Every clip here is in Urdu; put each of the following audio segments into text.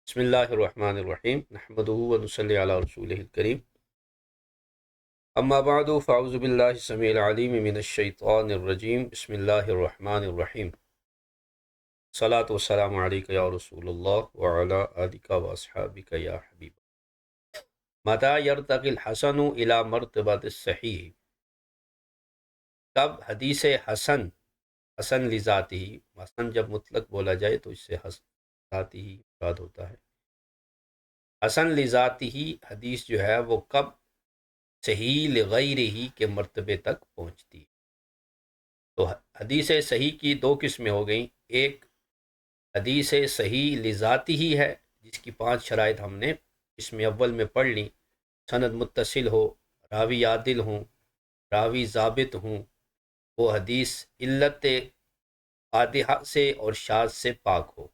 بسم اللہ الرحمن الرحیم نحمدہ ونصلی علی رسولہ الکریم اما بعد فاعوذ باللہ السمیع العلیم من الشیطان الرجیم بسم اللہ الرحمن الرحیم صلاۃ والسلام علیک یا رسول اللہ وعلی آلک واصحابک یا حبیب متى يرتقي الحسن الى مرتبۃ الصحیح، کب حدیث حسن لذاتہ، حسن جب مطلق بولا جائے تو اس سے ذاتی ہی مراد ہوتا ہے۔ حسن لذاتہ حدیث جو ہے وہ کب صحیح لغیرہ کے مرتبے تک پہنچتی ہے۔ تو حدیث صحیح کی دو قسمیں ہو گئیں، ایک حدیث صحیح لذاتی ہی ہے جس کی 5 شرائط ہم نے اس میں اول میں پڑھ لیں، سند متصل ہو، راوی عادل ہوں، راوی ضابط ہوں، وہ حدیث علت قادحہ سے اور شاذ سے پاک ہو،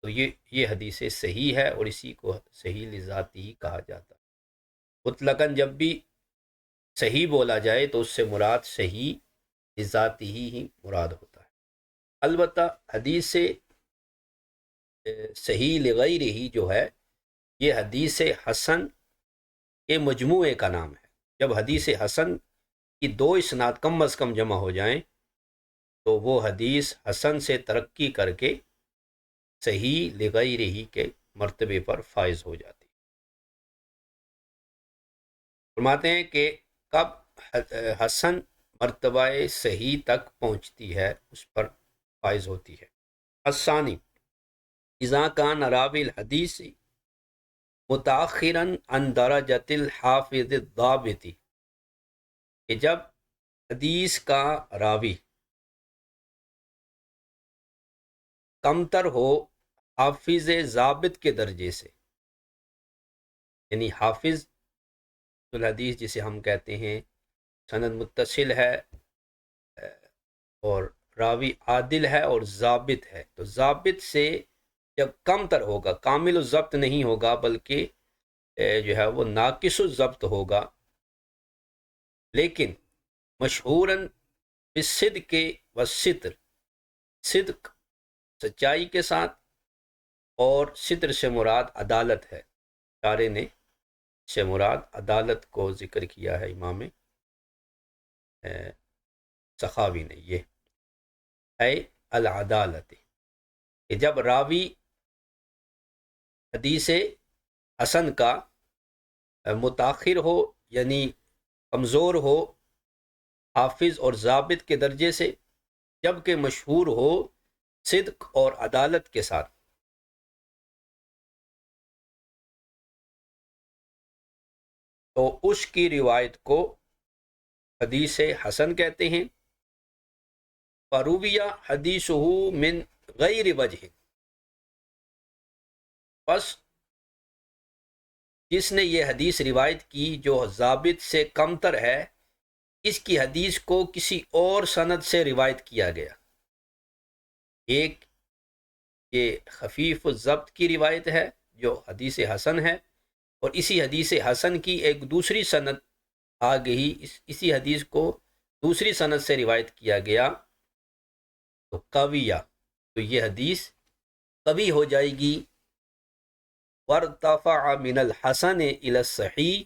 تو یہ حدیث صحیح ہے اور اسی کو صحیح لذاتی ہی کہا جاتا ہے۔ مطلقاً جب بھی صحیح بولا جائے تو اس سے مراد صحیح لذاتی ہی مراد ہوتا ہے۔ البتہ حدیث صحیح لغیرہ ہی جو ہے یہ حدیث حسن کے مجموعے کا نام ہے۔ جب حدیث حسن کی 2 اسناد کم از کم جمع ہو جائیں تو وہ حدیث حسن سے ترقی کر کے صحیح لغیرہ ہی کے مرتبے پر فائز ہو جاتی۔ فرماتے ہیں کہ کب حسن مرتبہ صحیح تک پہنچتی ہے، اس پر فائز ہوتی ہے۔ الثانی اذا کان راوی الحدیث متاخرا عن درجۃ الحافظ الضابط، کہ جب حدیث کا راوی کمتر ہو حافظ ضابط کے درجے سے، یعنی حافظ الحدیث جسے ہم کہتے ہیں سند متصل ہے اور راوی عادل ہے اور ضابط ہے، تو ضابط سے جب کم تر ہوگا، کامل الضبط نہیں ہوگا بلکہ جو ہے وہ ناقص الضبط ہوگا، لیکن مشہوراً بالصدق والستر، صدق سچائی کے ساتھ اور ستر سے مراد عدالت ہے۔ شارح نے سے مراد عدالت کو ذکر کیا ہے، امام سخاوی نے، یہ ہے العدالت، کہ جب راوی حدیث حسن کا متاخر ہو یعنی کمزور ہو حافظ اور ضابط کے درجے سے، جبکہ مشہور ہو صدق اور عدالت کے ساتھ، تو اس کی روایت کو حدیث حسن کہتے ہیں۔ فرویہ حدیثہ من غیر وجہ، پس جس نے یہ حدیث روایت کی جو ضابط سے کمتر ہے، اس کی حدیث کو کسی اور سند سے روایت کیا گیا۔ ایک یہ خفیف الضبط کی روایت ہے جو حدیث حسن ہے، اور اسی حدیث حسن کی ایک دوسری سند آگے ہی اسی حدیث کو دوسری سند سے روایت کیا گیا، تو قویہ، تو یہ حدیث قوی ہو جائے گی۔ وارتفع من الحسن الى الصحیح،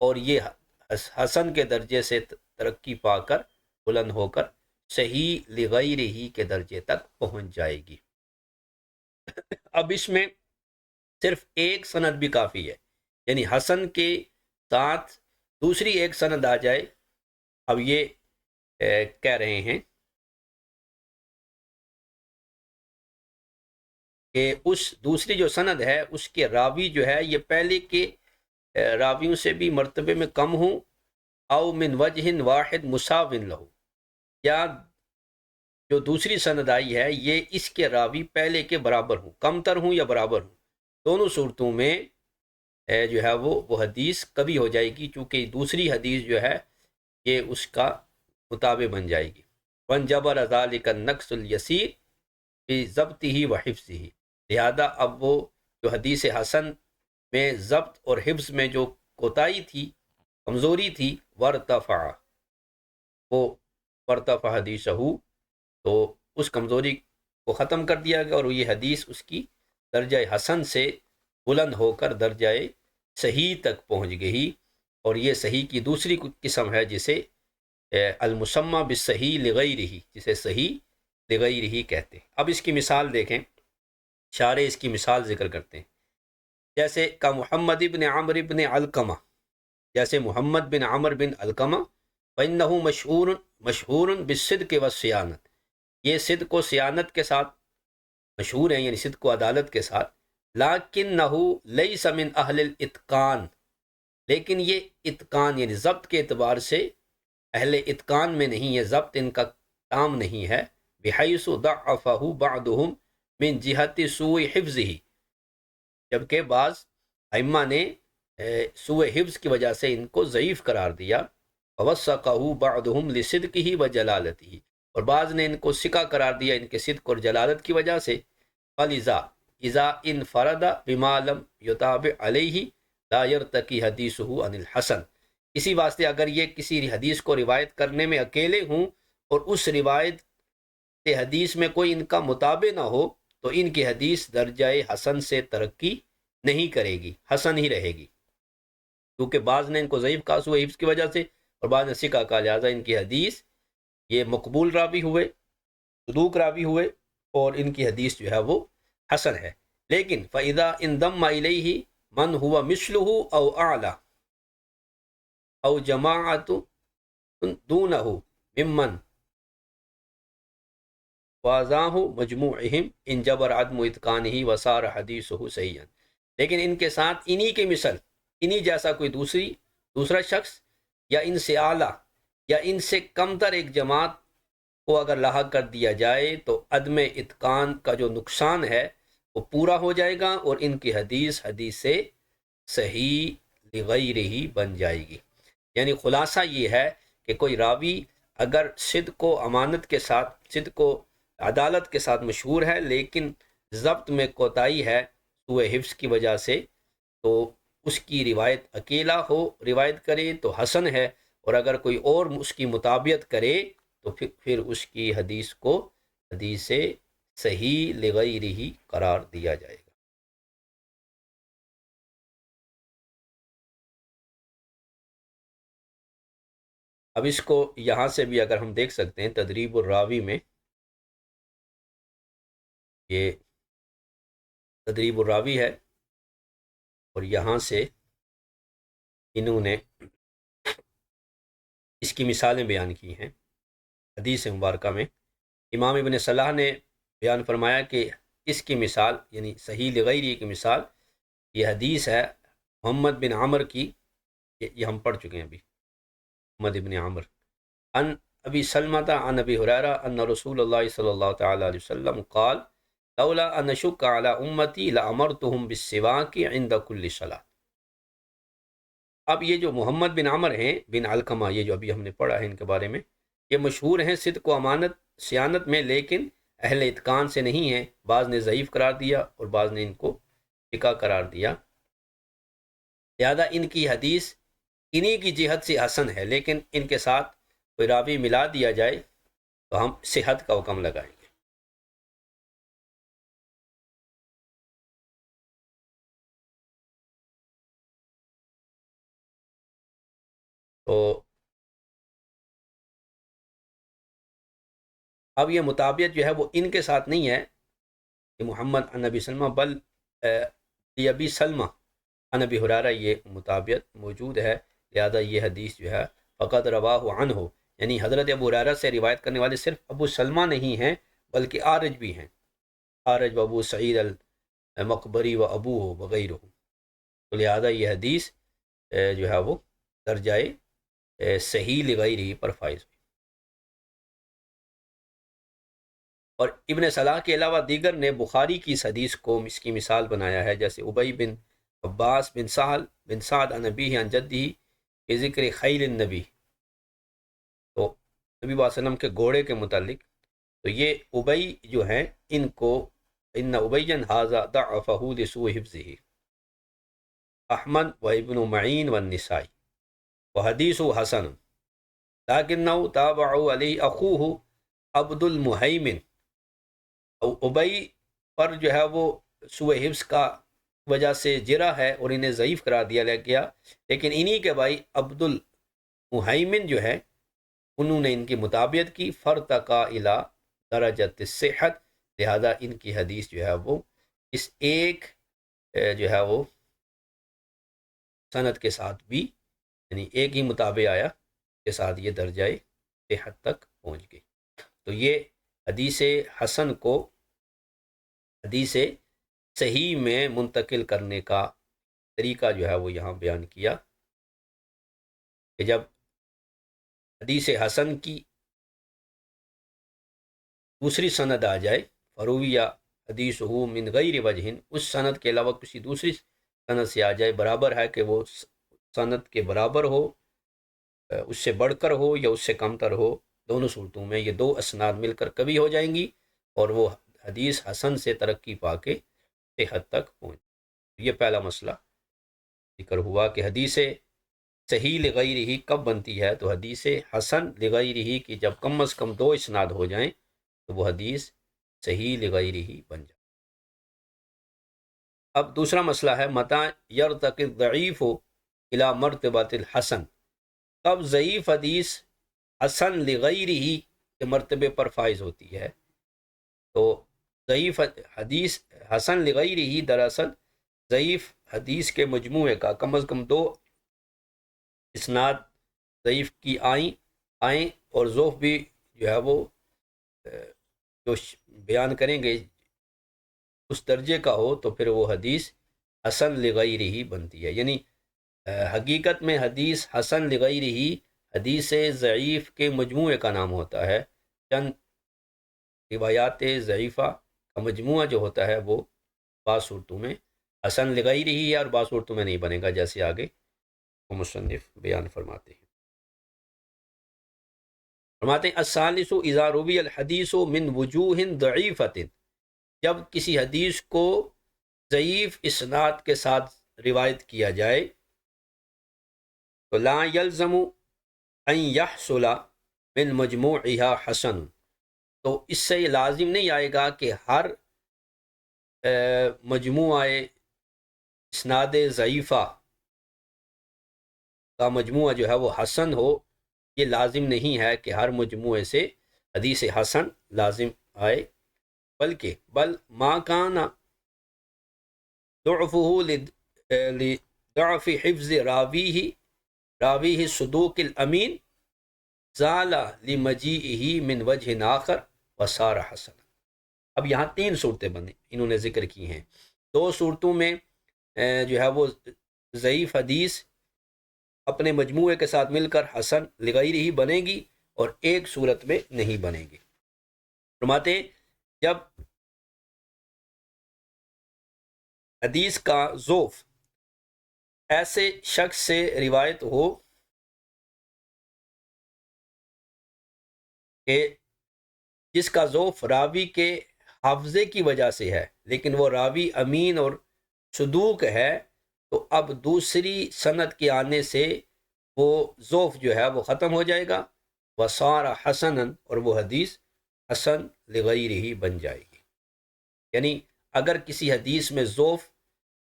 اور یہ حسن کے درجے سے ترقی پا کر بلند ہو کر صحیح لغیرہ کے درجے تک پہنچ جائے گی۔ اب اس میں صرف ایک سند بھی کافی ہے، یعنی حسن کے ساتھ دوسری ایک سند آ جائے۔ اب یہ کہہ رہے ہیں کہ اس دوسری جو سند ہے اس کے راوی جو ہے یہ پہلے کے راویوں سے بھی مرتبے میں کم ہوں، او من وجہ واحد مساون لہو، یا جو دوسری سند آئی ہے یہ اس کے راوی پہلے کے برابر ہوں، کم تر ہوں یا برابر ہوں، دونوں صورتوں میں جو ہے وہ حدیث قوی ہو جائے گی، چونکہ دوسری حدیث جو ہے یہ اس کا مطابق بن جائے گی۔ وانجبر ذلک النقص الیسیر فی ضبطہ و حفظہ، لہذا اب وہ جو حدیث حسن میں ضبط اور حفظ میں جو کوتاہی تھی، کمزوری تھی، ورتفع حدیثہ، تو اس کمزوری کو ختم کر دیا گیا اور یہ حدیث اس کی درجہ حسن سے بلند ہو کر درجۂ صحیح تک پہنچ گئی، اور یہ صحیح کی دوسری قسم ہے جسے المسمى بالصحیح لغیرہ، جسے صحیح لغیرہ کہتے ہیں۔ اب اس کی مثال دیکھیں، شارح اس کی مثال ذکر کرتے ہیں، جیسے کا محمد ابن عمرو ابن علقمہ، جیسے محمد بن عمر بن علقمہ، فإنہ مشہور بالصدق والصیانت، یہ صدق و صیانت کے ساتھ مشہور ہیں، یعنی صدق و عدالت کے ساتھ، لیکنہ لیس من اہل الاتقان، لیکن یہ اتقان یعنی ضبط کے اعتبار سے اہل اتقان میں نہیں ہے، ضبط ان کا تام نہیں ہے، بحیث ضعفہ بعضهم من جہت سوء حفظہ، جبکہ بعض ائمہ نے سوء حفظ کی وجہ سے ان کو ضعیف قرار دیا، ووثقہ بعضهم لصدقہ وجلالتہ، اور بعض نے ان کو ثقہ قرار دیا ان کے صدق اور جلالت کی وجہ سے، فلذا اذا انفرد بما لم یتابع علیہ لا یرتقی حدیثہ عن الحسن، اسی واسطے اگر یہ کسی حدیث کو روایت کرنے میں اکیلے ہوں اور اس روایت حدیث میں کوئی ان کا متابع نہ ہو تو ان کی حدیث درجہ حسن سے ترقی نہیں کرے گی، حسن ہی رہے گی، کیونکہ بعض نے ان کو ضعیف کہا سوء حفظ کی وجہ سے اور بعض نے ثقہ کہا، لہٰذا ان کی حدیث یہ مقبول راوی ہوئے، صدوق راوی ہوئے، اور ان کی حدیث جو ہے وہ حسن ہے۔ لیکن فَإِذَا انضم إِلَيْهِ من هو مثله او اعلی او جماعت دونه ممن واضح مجموعہم ان جبر عدم اتقانہ وصار حدیثہ صحیحا، لیکن ان کے ساتھ انہی کے مثل، انہی جیسا کوئی دوسرا شخص یا ان سے اعلیٰ یا ان سے کم تر ایک جماعت کو اگر لاحق کر دیا جائے تو عدم اتقان کا جو نقصان ہے وہ پورا ہو جائے گا، اور ان کی حدیث سے صحیح لغیرہ بن جائے گی۔ یعنی خلاصہ یہ ہے کہ کوئی راوی اگر صدق و امانت کے ساتھ، صدق و عدالت کے ساتھ مشہور ہے، لیکن ضبط میں کوتاہی ہے سوء حفظ کی وجہ سے، تو اس کی روایت اکیلا ہو روایت کرے تو حسن ہے، اور اگر کوئی اور اس کی مطابعت کرے تو پھر اس کی حدیث کو حدیث صحیح لغیرہ قرار دیا جائے گا۔ اب اس کو یہاں سے بھی اگر ہم دیکھ سکتے ہیں، تدریب الراوی میں، یہ تدریب الراوی ہے، اور یہاں سے انہوں نے اس کی مثالیں بیان کی ہیں حدیث مبارکہ میں۔ امام ابن صلاح نے بیان فرمایا کہ اس کی مثال یعنی صحیح لغیرہ کی مثال یہ حدیث ہے محمد بن عمر کی، یہ ہم پڑھ چکے ہیں ابھی، محمد بن عمر ان ابی سلمۃ عن ابی ہریرہ ان رسول اللہ صلی اللہ تعالی علیہ وسلم قال لولا ان اشق علی امتی لامرتهم بالسواک عند کل صلاۃ۔ اب یہ جو محمد بن عمر ہیں بن علقمہ، یہ جو ابھی ہم نے پڑھا ہے ان کے بارے میں، یہ مشہور ہیں صدق و امانت سیانت میں، لیکن اہل اتقان سے نہیں ہیں، بعض نے ضعیف قرار دیا اور بعض نے ان کو ثقہ قرار دیا، لہذا ان کی حدیث انہی کی جہت سے حسن ہے، لیکن ان کے ساتھ کوئی راوی ملا دیا جائے تو ہم صحت کا حکم لگائیں گے۔ تو اب یہ مطابعت جو ہے وہ ان کے ساتھ نہیں ہے کہ محمد عن ابی سلمہ، بل ابی سلمہ عن ابی ہریرہ یہ مطابعت موجود ہے، لہذا یہ حدیث جو ہے فقط رواہ عنہ، یعنی حضرت ابو ہریرہ سے روایت کرنے والے صرف ابو سلمہ نہیں ہیں بلکہ آرج بھی ہیں، آرج و ابو سعید المقبری و ابوہ وغیرہ، تو لہذا یہ حدیث جو ہے وہ درجہ صحیح لغیرہ پر فائز ہوئی۔ اور ابن صلاح کے علاوہ دیگر نے بخاری کی اس حدیث کو اس کی مثال بنایا ہے، جیسے ابی بن عباس بن سہل بن سعد عن ابیہ عن جدہ کے ذکر خیل النبی، تو نبی صلی اللہ علیہ وسلم کے گھوڑے کے متعلق، تو یہ ابی جو ہیں ان کو ان ابیا ھذا ضعفہ لسوء حفظہ احمد و ابن معین والنسائی وحدیث حسن لیکنہ تابعوا علیہ اخوہ عبد المہیمن، ابی پر جو ہے وہ سوء حفظ کا وجہ سے جرح ہے اور انہیں ضعیف قرار دیا گیا، لیکن انہی کے بھائی عبد المہیمن جو ہے انہوں نے ان کی مطابقت کی، فرتقا الی درجۃ الصحت، لہذا ان کی حدیث جو ہے وہ اس ایک جو ہے وہ سند کے ساتھ بھی، یعنی ایک ہی مطابع آیا کے ساتھ یہ درجہ صحت تک پہنچ گئی۔ تو یہ حدیث حسن کو حدیث صحیح میں منتقل کرنے کا طریقہ جو ہے وہ یہاں بیان کیا کہ جب حدیث حسن کی دوسری سند آ جائے، فرویہ حدیث ہو من غیر وجہ، اس سند کے علاوہ کسی دوسری سند سے آ جائے، برابر ہے کہ وہ سند کے برابر ہو، اس سے بڑھ کر ہو یا اس سے کم تر ہو، دونوں صورتوں میں یہ دو اسناد مل کر کبھی ہو جائیں گی اور وہ حدیث حسن سے ترقی پا کے صحت تک پہنچ۔ یہ پہلا مسئلہ ذکر ہوا کہ حدیث صحیح لغیر ہی کب بنتی ہے، تو حدیث حسن لغیر ہی کی جب کم از کم دو اسناد ہو جائیں تو وہ حدیث صحیح لغیر ہی بن جائے۔ اب دوسرا مسئلہ ہے متى يرتقي الضعیف الى مرتبۃ الحسن، کب ضعیف حدیث حسن لغیر ہی کے مرتبے پر فائز ہوتی ہے۔ تو ضعیف حدیث حسن لغیر ہی دراصل ضعیف حدیث کے مجموعے کا کم از کم دو اسناد ضعیف کی آئیں اور ضعف بھی جو ہے وہ جو بیان کریں گے اس درجے کا ہو تو پھر وہ حدیث حسن لغیر ہی بنتی ہے۔ یعنی حقیقت میں حدیث حسن لغیر ہی حدیث ضعیف کے مجموعے کا نام ہوتا ہے، چند روایات ضعیفہ کا مجموعہ جو ہوتا ہے وہ بعض صورتوں میں حسن لغیر ہی ہے اور بعض صورتوں میں نہیں بنے گا، جیسے آگے مصنف بیان فرماتے ہیں۔ فرماتے ہیں الثالث اذا روی الحدیث من وجوہ ضعیفۃ، جب کسی حدیث کو ضعیف اسناد کے ساتھ روایت کیا جائے تو لا یلزم ان یحصل من مجموعها حسن، تو اس سے یہ لازم نہیں آئے گا کہ ہر مجموعہ اسناد ضعیفہ کا مجموعہ جو ہے وہ حسن ہو، یہ لازم نہیں ہے کہ ہر مجموعے سے حدیث حسن لازم آئے، بلکہ ما کان ضعفه لضعف حفظ راویہ صدوق الامین زال لمجیئہ من وجہ آخر وصار حسن۔ اب یہاں تین صورتیں بنی انہوں نے ذکر کی ہیں، دو صورتوں میں جو ہے وہ ضعیف حدیث اپنے مجموعے کے ساتھ مل کر حسن لغیر ہی بنے گی اور ایک صورت میں نہیں بنے گی۔ فرماتے جب حدیث کا ضعف ایسے شخص سے روایت ہو کہ جس کا ضعف راوی کے حافظے کی وجہ سے ہے لیکن وہ راوی امین اور صدوق ہے، تو اب دوسری سند کے آنے سے وہ ضعف جو ہے وہ ختم ہو جائے گا، وصار حسنا، اور وہ حدیث حسن لغیر ہی بن جائے گی۔ یعنی اگر کسی حدیث میں ضعف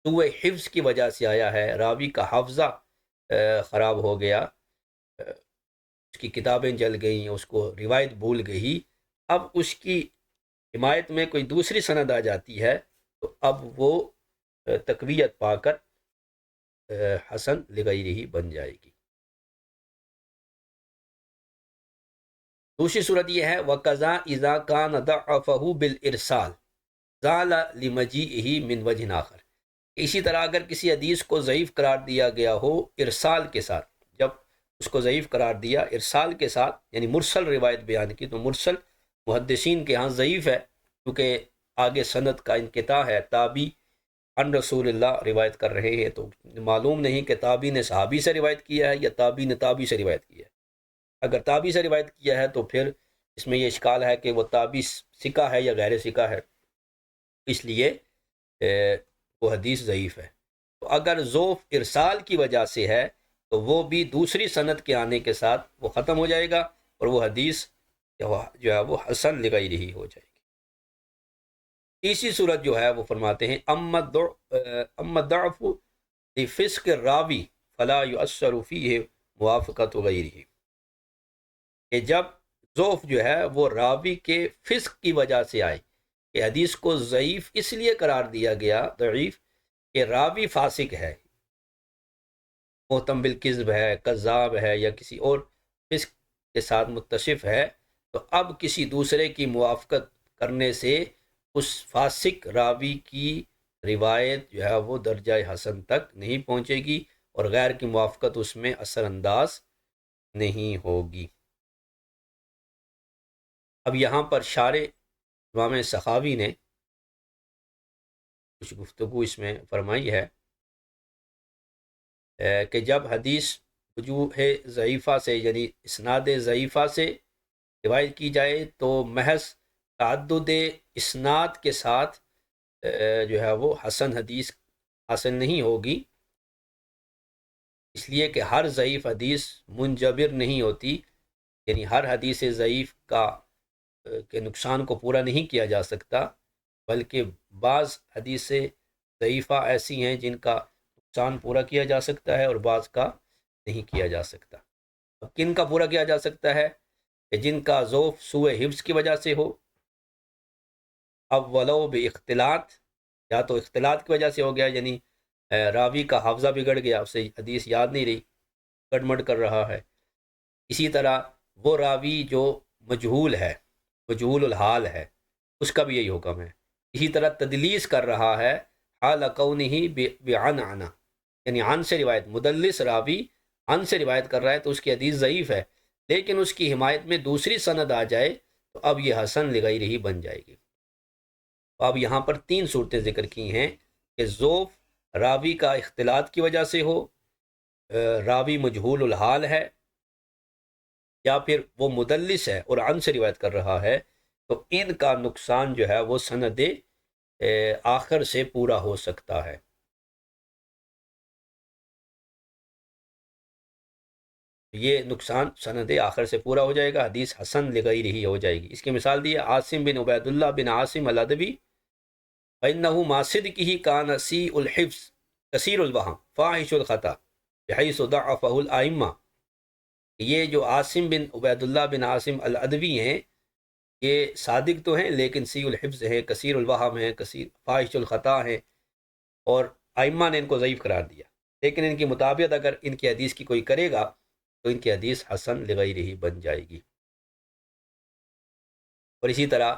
سوء حفظ کی وجہ سے آیا ہے، راوی کا حافظہ خراب ہو گیا، اس کی کتابیں جل گئیں، اس کو روایت بھول گئی، اب اس کی حمایت میں کوئی دوسری سند آ جاتی ہے تو اب وہ تقویت پا کر حسن لغیر ہی بن جائے گی۔ دوسری صورت یہ ہے وَقَضَا إِذَا كَانَ ضَعَفَهُ بِالْإِرْسَالِ زَالَ لِمَجِيئِهِ مِنْ وَجْهٍ آخر، اسی طرح اگر کسی حدیث کو ضعیف قرار دیا گیا ہو ارسال کے ساتھ، جب اس کو ضعیف قرار دیا ارسال کے ساتھ یعنی مرسل روایت بیان کی، تو مرسل محدثین کے ہاں ضعیف ہے کیونکہ آگے سند کا انقطاع ہے، تابعی عن رسول اللہ روایت کر رہے ہیں تو معلوم نہیں کہ تابعی نے صحابی سے روایت کیا ہے یا تابعی نے تابعی سے روایت کیا ہے۔ اگر تابعی سے روایت کیا ہے تو پھر اس میں یہ اشکال ہے کہ وہ تابعی ثقہ ہے یا غیر ثقہ ہے، اس لیے وہ حدیث ضعیف ہے۔ تو اگر ضعف ارسال کی وجہ سے ہے تو وہ بھی دوسری سند کے آنے کے ساتھ وہ ختم ہو جائے گا اور وہ حدیث جو ہے وہ حسن لغیر ہی ہو جائے گی۔ تیسری صورت جو ہے وہ فرماتے ہیں اما الضعف لفسق الراوی فلا یؤثر فیہ موافقت غیرہ، کہ جب ضعف جو ہے وہ راوی کے فسق کی وجہ سے آئے، کہ حدیث کو ضعیف اس لیے قرار دیا گیا، ضعیف، کہ راوی فاسق ہے، محتم بالکذب ہے، کذاب ہے، یا کسی اور فسق کے ساتھ متصف ہے، تو اب کسی دوسرے کی موافقت کرنے سے اس فاسق راوی کی روایت جو ہے وہ درجہ حسن تک نہیں پہنچے گی، اور غیر کی موافقت اس میں اثر انداز نہیں ہوگی۔ اب یہاں پر شارح امام سخاوی نے کچھ گفتگو اس میں فرمائی ہے کہ جب حدیث وجوہ ضعیفہ سے، یعنی اسناد ضعیفہ سے روایت کی جائے تو محض تعدد اسناد کے ساتھ جو ہے وہ حسن حدیث حاصل نہیں ہوگی، اس لیے کہ ہر ضعیف حدیث منجبر نہیں ہوتی، یعنی ہر حدیث ضعیف کے نقصان کو پورا نہیں کیا جا سکتا، بلکہ بعض حدیث ضعیفہ ایسی ہیں جن کا نقصان پورا کیا جا سکتا ہے اور بعض کا نہیں کیا جا سکتا۔ اب کن کا پورا کیا جا سکتا ہے؟ کہ جن کا ضعف سوء حفظ کی وجہ سے ہو، اب ولو باختلاط، یا تو اختلاط کی وجہ سے ہو گیا، یعنی راوی کا حافظہ بگڑ گیا، اسے حدیث یاد نہیں رہی، گڑمڑ کر رہا ہے۔ اسی طرح وہ راوی جو مجہول ہے، مجہول الحال ہے، اس کا بھی یہی حکم ہے۔ اسی طرح تدلیس کر رہا ہے، حال کونہ بعن، یعنی عن سے روایت، مدلس راوی عن سے روایت کر رہا ہے تو اس کی حدیث ضعیف ہے، لیکن اس کی حمایت میں دوسری سند آ جائے تو اب یہ حسن لغیرہ ہی بن جائے گی۔ اب یہاں پر تین صورتیں ذکر کی ہیں کہ ضعف راوی کا اختلاط کی وجہ سے ہو، راوی مجہول الحال ہے، یا پھر وہ مدلس ہے اور عن سے روایت کر رہا ہے، تو ان کا نقصان جو ہے وہ سند آخر سے پورا ہو سکتا ہے۔ یہ نقصان سند آخر سے پورا ہو جائے گا، حدیث حسن لغیرہ ہی ہو جائے گی۔ اس کی مثال دی ہے عاصم بن عبید اللہ بن عاصم الادبی، فإنه مع صدقه كان سيء الحفظ كثير الوهم فاحش الخطأ بحيث ضعفه الائمہ۔ یہ جو عاصم بن عبید اللہ بن عاصم الادبی ہیں، یہ صادق تو ہیں لیکن سیء الحفظ ہیں، کثیر الوہم ہیں، کثیر فاحش الخطا ہیں، اور ائمہ نے ان کو ضعیف قرار دیا، لیکن ان کی مطابقت اگر ان کی حدیث کی کوئی کرے گا تو ان کی حدیث حسن لغیرہ ہی بن جائے گی۔ اور اسی طرح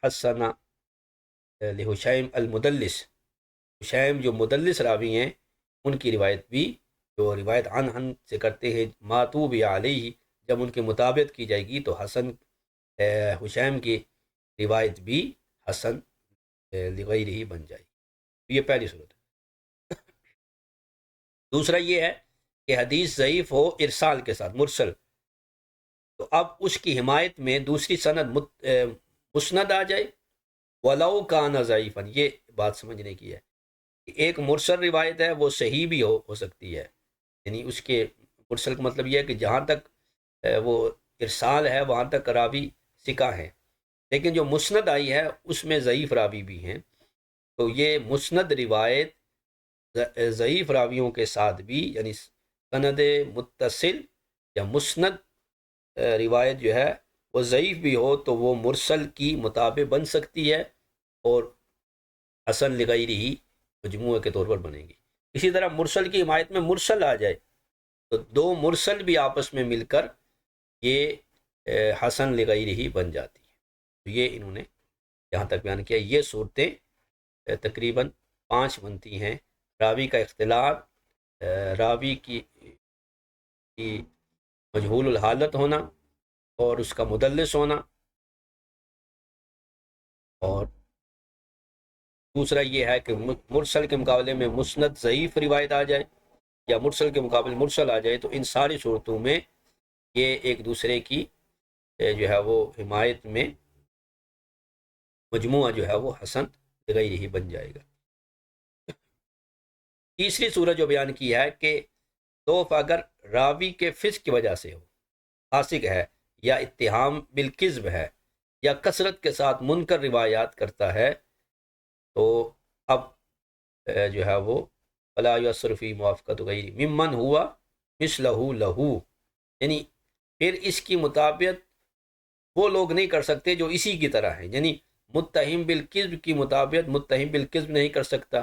حسن لحشیم المدلس، حشیم جو مدلس راوی ہیں ان کی روایت بھی، جو روایت عن سے کرتے ہیں ماتوب علیہ، جب ان کی مطابقت کی جائے گی تو حسن حشیم کی روایت بھی حسن لغیرہ ہی بن جائے گی۔ یہ پہلی صورت ہے۔ دوسرا یہ ہے کہ حدیث ضعیف ہو ارسال کے ساتھ، مرسل، تو اب اس کی حمایت میں دوسری سند مسند آ جائے، ولو کان ضعیفا، یہ بات سمجھنے کی ہے کہ ایک مرسل روایت ہے وہ صحیح بھی ہو سکتی ہے، یعنی اس کے مرسل کا مطلب یہ ہے کہ جہاں تک وہ ارسال ہے وہاں تک راوی ثقہ ہیں، لیکن جو مسند آئی ہے اس میں ضعیف راوی بھی ہیں، تو یہ مسند روایت ضعیف راویوں کے ساتھ بھی، یعنی سند متصل یا مسند روایت جو ہے وہ ضعیف بھی ہو تو وہ مرسل کی مطابق بن سکتی ہے اور حسن لغیرہ ہی مجموعہ کے طور پر بنے گی۔ اسی طرح مرسل کی حمایت میں مرسل آ جائے تو دو مرسل بھی آپس میں مل کر یہ حسن لغیرہ ہی بن جاتی ہے۔ تو یہ انہوں نے جہاں تک بیان کیا، یہ صورتیں تقریباً 5 بنتی ہیں: راوی کا اختلاط، راوی کی مجہول الحالت ہونا، اور اس کا مدلس ہونا، اور دوسرا یہ ہے کہ مرسل کے مقابلے میں مسند ضعیف روایت آ جائے، یا مرسل کے مقابلے مرسل آ جائے، تو ان ساری صورتوں میں یہ ایک دوسرے کی جو ہے وہ حمایت میں مجموعہ جو ہے وہ حسن لغیرہ ہی بن جائے گا۔ تیسری صورت جو بیان کی ہے کہ ضعف اگر راوی کے فسق کی وجہ سے ہو، فاسق ہے، یا اتہام بالکذب ہے، یا کثرت کے ساتھ منکر روایات کرتا ہے تو اب جو ہے وہ فلا یؤثر فی موافقت غیری ممن ہوا مثلہ لہو، یعنی پھر اس کی مطابقت وہ لوگ نہیں کر سکتے جو اسی کی طرح ہیں، یعنی متہم بالکذب کی مطابقت متہم بالکذب نہیں کر سکتا،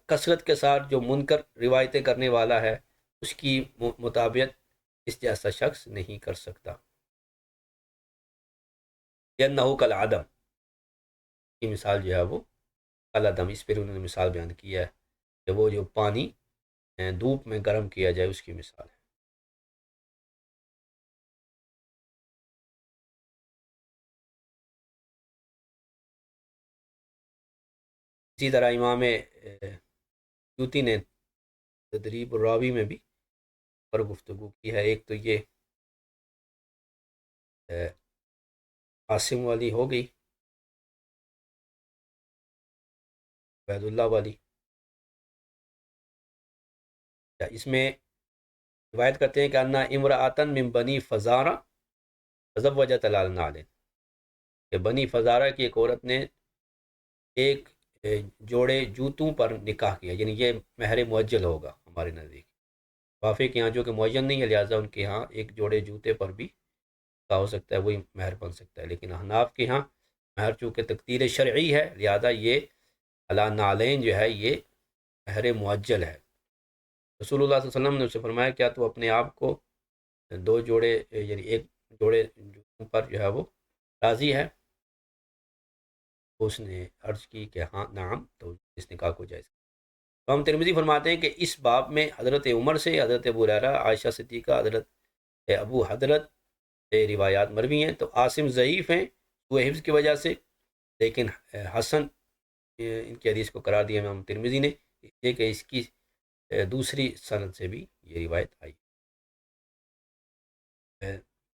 کثرت کے ساتھ جو منکر روایتیں کرنے والا ہے اس کی مطابقت اس جیسا شخص نہیں کر سکتا۔ لأنہ کالعدم کی مثال جو ہے وہ کالعدم، اس پر انہوں نے مثال بیان کیا ہے کہ وہ جو پانی دھوپ میں گرم کیا جائے اس کی مثال ہے۔ اسی طرح امام سیوطی نے تدریب الراوی میں بھی پر گفتگو کی ہے، ایک تو یہ عاصم والی ہو گئی، عبید اللہ والی، اس میں روایت کرتے ہیں کہ انا امرأۃ من بنی فزارہ تزوجت علی نعل، کہ بنی فزارہ کی ایک عورت نے ایک جوڑے جوتوں پر نکاح کیا، یعنی یہ مہر معجل ہوگا ہمارے نزدیک، وافع کے یہاں جو کہ معین نہیں ہے لہٰذا ان کے ہاں ایک جوڑے جوتے پر بھی کا ہو سکتا ہے، وہی مہر بن سکتا ہے، لیکن احناف کے ہاں مہر چونکہ تقدیر شرعی ہے لہذا یہ علی نعلین جو ہے یہ مہر معجل ہے۔ رسول اللہ صلی اللہ علیہ وسلم نے اسے فرمایا کیا تو اپنے آپ کو دو جوڑے یعنی ایک جوڑے پر جو ہے وہ راضی ہے؟ اس نے عرض کی کہ ہاں نعم، تو اس نکاح کو جائز۔ امام ترمذی فرماتے ہیں کہ اس باب میں حضرت عمر سے، حضرت ابو ہریرہ، عائشہ صدیقہ، حضرت ابو حضرت روایات مروی ہیں، تو عاصم ضعیف ہیں وہ حفظ کی وجہ سے، لیکن حسن ان کی حدیث کو قرار دیا امام ترمذی نے، اس لیے کہ اس کی دوسری سند سے بھی یہ روایت آئی،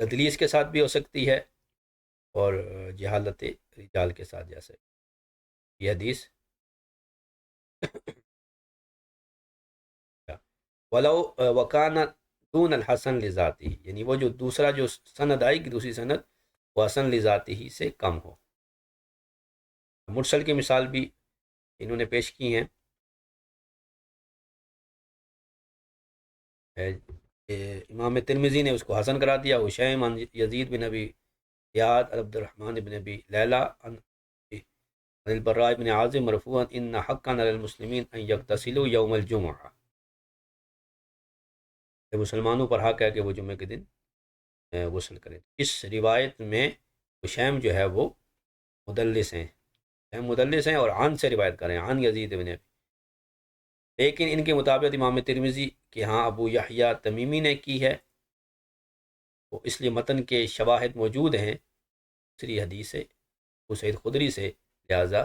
تدلیس کے ساتھ بھی ہو سکتی ہے اور جہالت رجال کے ساتھ، جیسے یہ حدیث ولو وکان دون الحسن لذاتی، یعنی وہ جو دوسرا جو سند آئی کہ دوسری سند وہ حسن لذاتی ہی سے کم ہو۔ مرسل کی مثال بھی انہوں نے پیش کی ہیں، امام ترمذی نے اس کو حسن کرا دیا، حشیم عن یزید بن ابی زیاد عبد الرحمن بن ابی لیلہ عن البراء بن عازب مرفوعا ان حقا علی المسلمین ان یغتسلوا یوم الجمعہ، کہ مسلمانوں پر حق ہے کہ وہ جمعے کے دن غسل کریں۔ اس روایت میں حشیم جو ہے وہ مدلس ہیں، مدلس ہیں اور عن سے روایت کریں، عن یزید بن ابی، لیکن ان کے مطابق امام ترمذی کے ہاں ابو یحییٰ تمیمی نے کی ہے، وہ اس لیے متن کے شواہد موجود ہیں دوسری حدیث سے، ابو سعید خدری سے، لہذا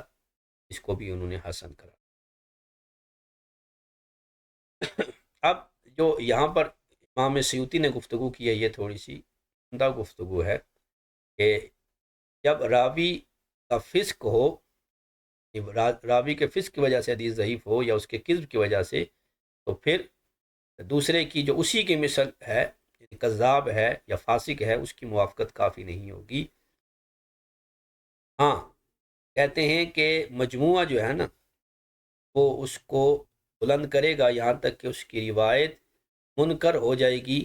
اس کو بھی انہوں نے حسن کرا۔ اب جو یہاں پر امام سیوطی نے گفتگو کی ہے یہ تھوڑی سی عمدہ گفتگو ہے کہ جب راوی کا فسق ہو، راوی کے فسق کی وجہ سے حدیث ضعیف ہو یا اس کے کذب کی وجہ سے، تو پھر دوسرے کی جو اسی کی مثل ہے کذاب ہے یا فاسق ہے اس کی موافقت کافی نہیں ہوگی۔ ہاں کہتے ہیں کہ مجموعہ جو ہے نا وہ اس کو بلند کرے گا یہاں تک کہ اس کی روایت منکر ہو جائے گی،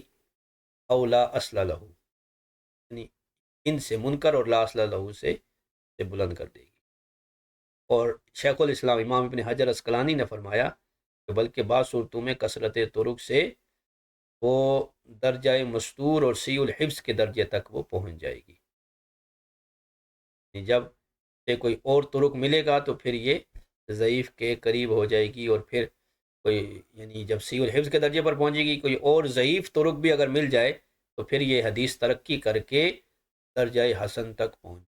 او لا اصل لہو، یعنی ان سے منکر اور لا اصل لہو سے بلند کر دے گی۔ اور شیخ الاسلام امام ابن حجر اسقلانی نے فرمایا کہ بلکہ بعض صورتوں میں کثرت طرق سے وہ درجہ مستور اور سی الحفظ کے درجے تک وہ پہنچ جائے گی، جب سے کوئی اور طرق ملے گا تو پھر یہ ضعیف کے قریب ہو جائے گی، اور پھر کوئی یعنی جب سی الحفظ کے درجے پر پہنچے گی کوئی اور ضعیف طرق بھی اگر مل جائے تو پھر یہ حدیث ترقی کر کے درجہ حسن تک پہنچ،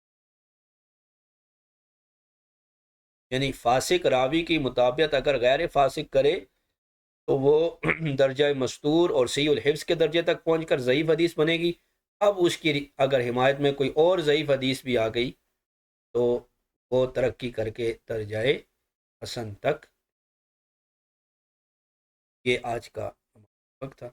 یعنی فاسق راوی کی مطابقت اگر غیر فاسق کرے تو وہ درجہ مستور اور صحیح الحفظ کے درجے تک پہنچ کر ضعیف حدیث بنے گی۔ اب اس کی اگر حمایت میں کوئی اور ضعیف حدیث بھی آ گئی تو وہ ترقی کر کے درجہ حسن تک۔ یہ آج کا وقت تھا۔